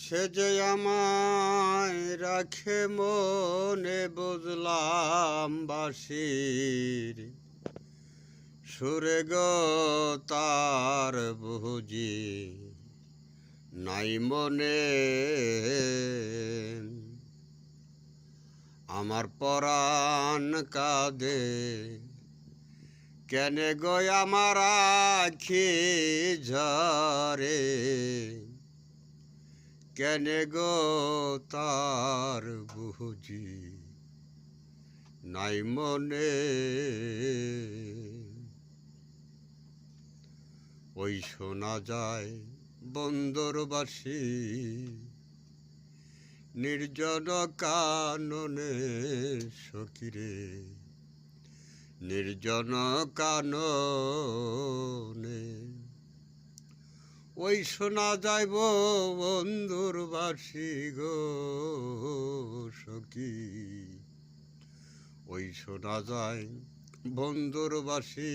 সে যে আমায় রাখে মনে বুঝলাম বাঁশির সুরে গো তার বুঝি নাই মনে। আমার পরাণ কাঁদে কেনে গো আমার আখি ঝরে, কেনে গো তার বুঝি নাই মনে। ওই শোনা যায় বন্দর বাসি নির্জন কাননে সখিরে, নির্জন কাননে। ওই শোনা যাইব বন্ধুর বাসি গো সখী, ওই শোনা যায় বন্ধুর বাসি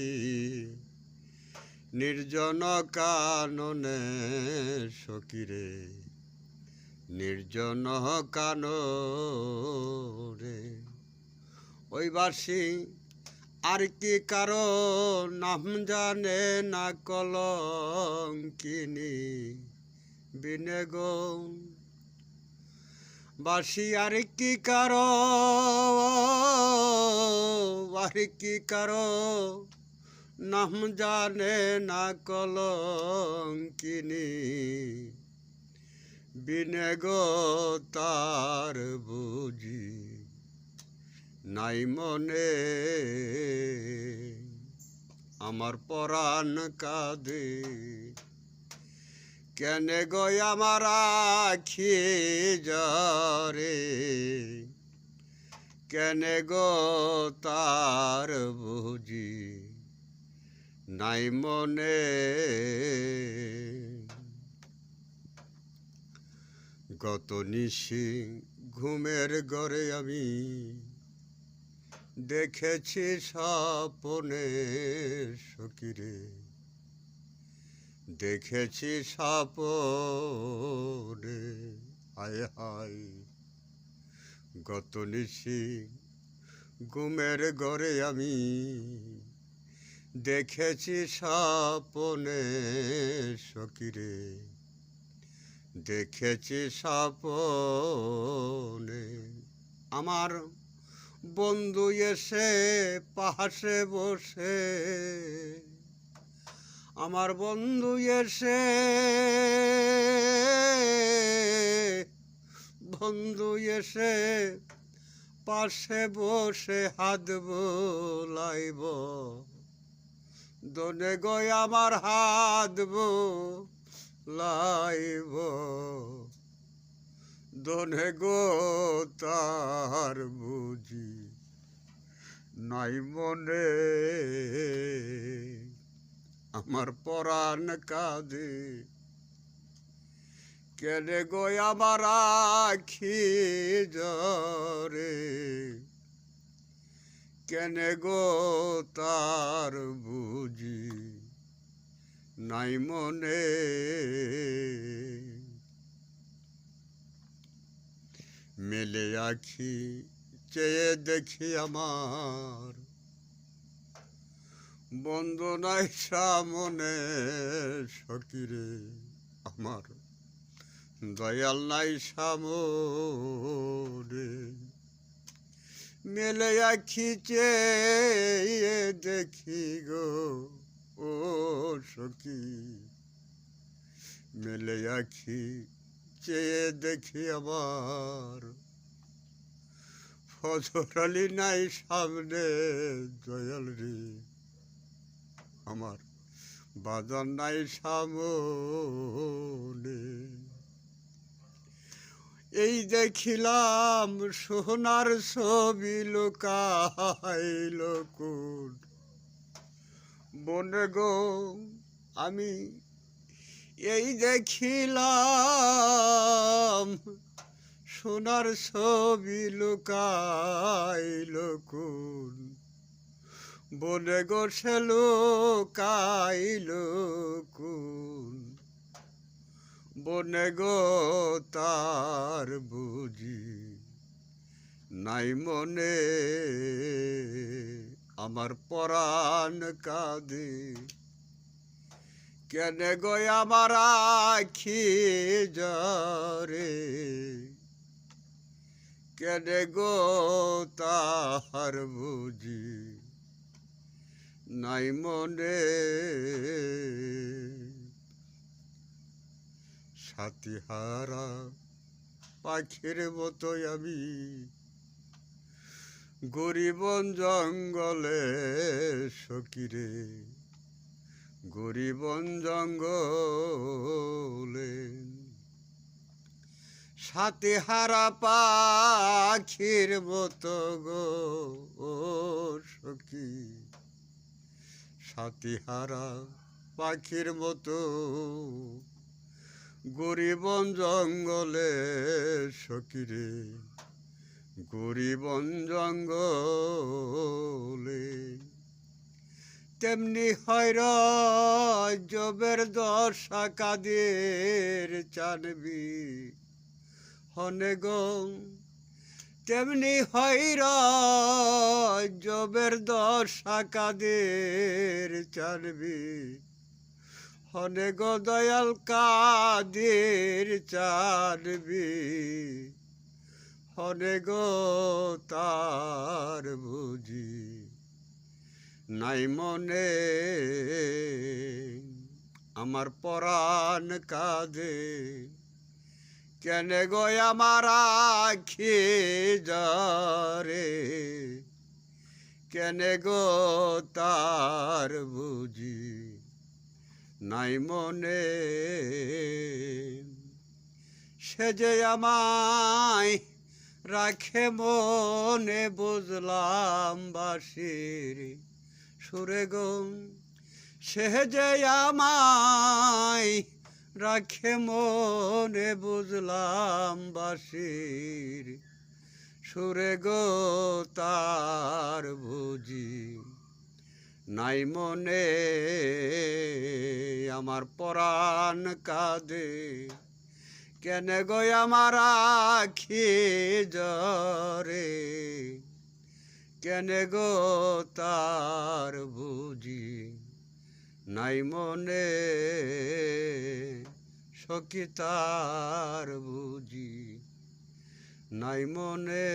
নির্জন কাননে সখিরে, নির্জন কাননে। ওই বাসি আর কি কারো নাম জানে না কলঙ্কিনী বিনে গো। বাসি আর কি কারো, আর কি কারো নাম জানে না কলঙ্কিনী বিনে গো তার বুঝি নাই মনে। আমার পরাণ কাঁদে কেনে গো আমার আখি ঝরে, কেনে গো তার বুঝি নাই মনে। গত নিশি ঘুমের ঘরে আমি দেখেছি স্বপ্নে সখিরে, দেখেছি স্বপ্নে। হায় হায় গত নিশি ঘুমের ঘরে আমি দেখেছি স্বপ্নে সখিরে, দেখেছি স্বপ্নে। আমার বন্ধু এসে পাশে বসে, আমার বন্ধু এসে, বন্ধু এসে পাশে বসে হাত বোলাইব, দনে গো আমার হাত বোলাইব, দনে গো তার বুঝি নাই মনে। আমার পরাণ কাঁদে কেনে গো আমার আখি ঝরে, কেনে গো তার বুঝি নাই মনে। মেলে আখি চেয়ে দেখি আমার বন্ধু নাই সামনে সখিরে, আমার দয়াল নাই সামনে। মেলে আখি চেয়ে দেখি গো ও সখী, মেলে আখি চেয়ে দেখি আমার ফজর আলী নাই সামনে দয়াল রে, আমার বাজার নাই সামনে। এই দেখিলাম সোনার ছবি লুকাইল কোন বনে গো। আমি এই দেখিলাম সোনার ছবি লুকাইল কোন বনে গো, সে লুকাইল কোন বনে গো তার বুঝি নাই মনে, আমার পরাণ কাঁদে কেনে গো আমার আখি জরে, কেনে গো তাহার বুঝি নাই মনে। সাথীহারা পাখির মতো আমি গরিবন জঙ্গলে সকিরে, গরিবন জঙ্গলে সাথীহারা পাখির মতো গো সখী, সাথীহারা পাখির মতো গরিবন জঙ্গলে সকিরে, গরিবন জঙ্গলে। তেমনি হয় জবের দশা কাদের চানবি হনে গো, তেমনি হয় জবের দশা কাদের চানবি হনে গো দয়াল কাদের চানবি হনে গো তার বুঝি নাই মনে, আমার পরাণ কাঁদে কেনে গো আমার আখি জরে, কেনে গো তার বুঝি নাই মনে। সে যে আমায় রাখে মনে বুঝলাম বাঁশির সুরে গো, সে যে আমায় রাখে মনে বুঝলাম বাঁশির সুরে গো তার বুঝি নাই মনে, আমার পরাণ কাঁদে কেনে গো আমার আখি জরে, কেনে গো তার বুঝি নাই মনে, সখী তার বুঝি নাই মনে।